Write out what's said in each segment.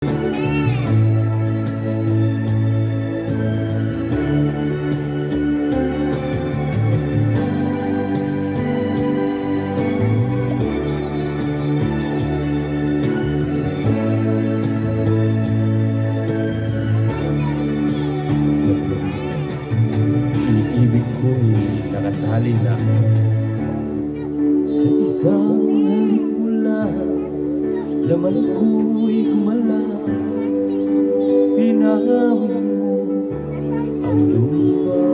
Ibig ko'y nakatali na sa isang halik mula. Laman ko'y gumala, pinahawin mo ang lupa.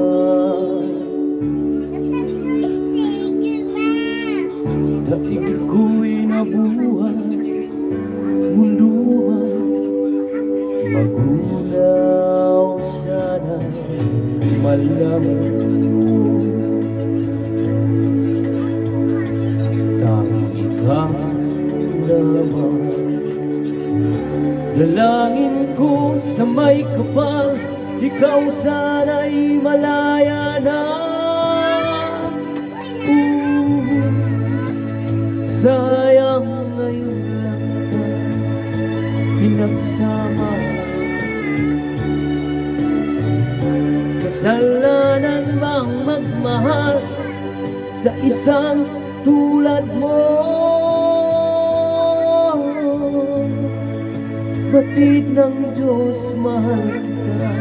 Daig ko'y nabuhay, mundo magunaw sana malaman mo. Tanging ikaw lamang, dalangin ko sa may kapal, ikaw sana'y malaya na. Sayang ngayon lang tayo pinagsama. Kasalanan bang magmahal sa isang tulad mo? Batid ng Diyos, mahal kita,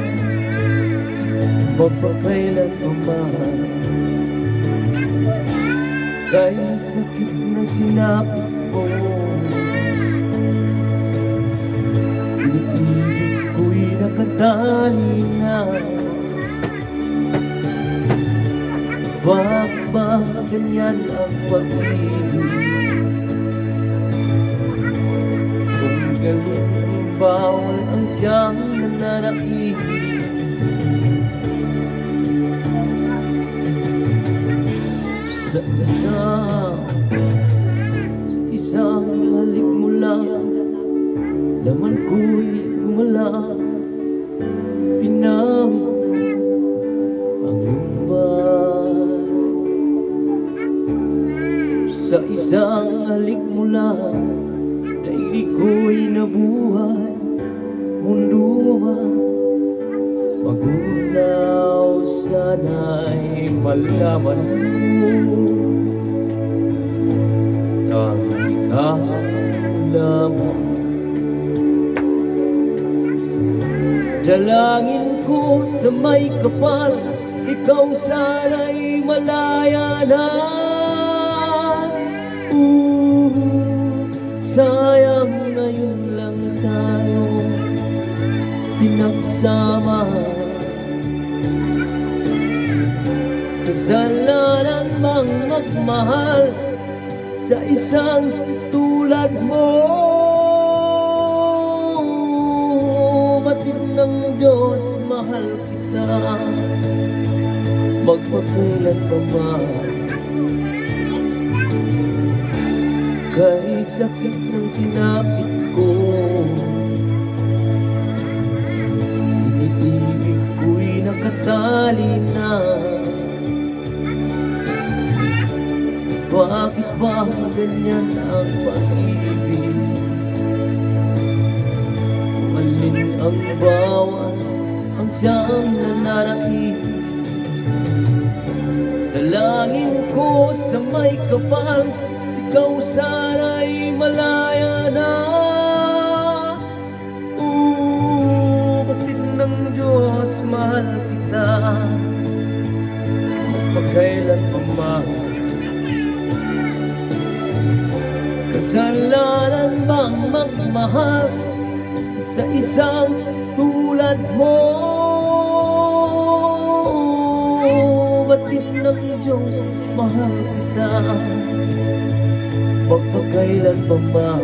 magpakailan pa man. Kaya sakit ng sinapit mo, ibig ko'y nakatali na. Bakit ba ganyan ang pag-ibig? Kung galing bawal ang siyang nananaig, sa isang halik mo lang, laman ko'y gumala, pinahawin ang lumbay. Sa isang halik mo lang, daig ko'y nabuhay, mundo magunaw sana'y malaman mo. Tanging ikaw lamang, dalangin ko sa may kapal, ikaw sana'y malaya na. Sayang ngayon lang tayo pinagsama. Kasalanan bang magmahal sa isang tulad mo? Batid ng Diyos, mahal kita, magpakailan pa man. Kahit sakit ng sinapit ko, iniibig ko'y nakatali na. Bakit ba ganyan ang pag-ibig? Alin ang bawal ang siyang nananaig? Dalangin ko sa may kapal, ikaw sana'y malaya na. Batid ng Diyos, mahal kita, magpakailan pa man. Kasalanan bang magmahal sa isang tulad mo? Batid ng Diyos, mahal kita, magpakailan pa man.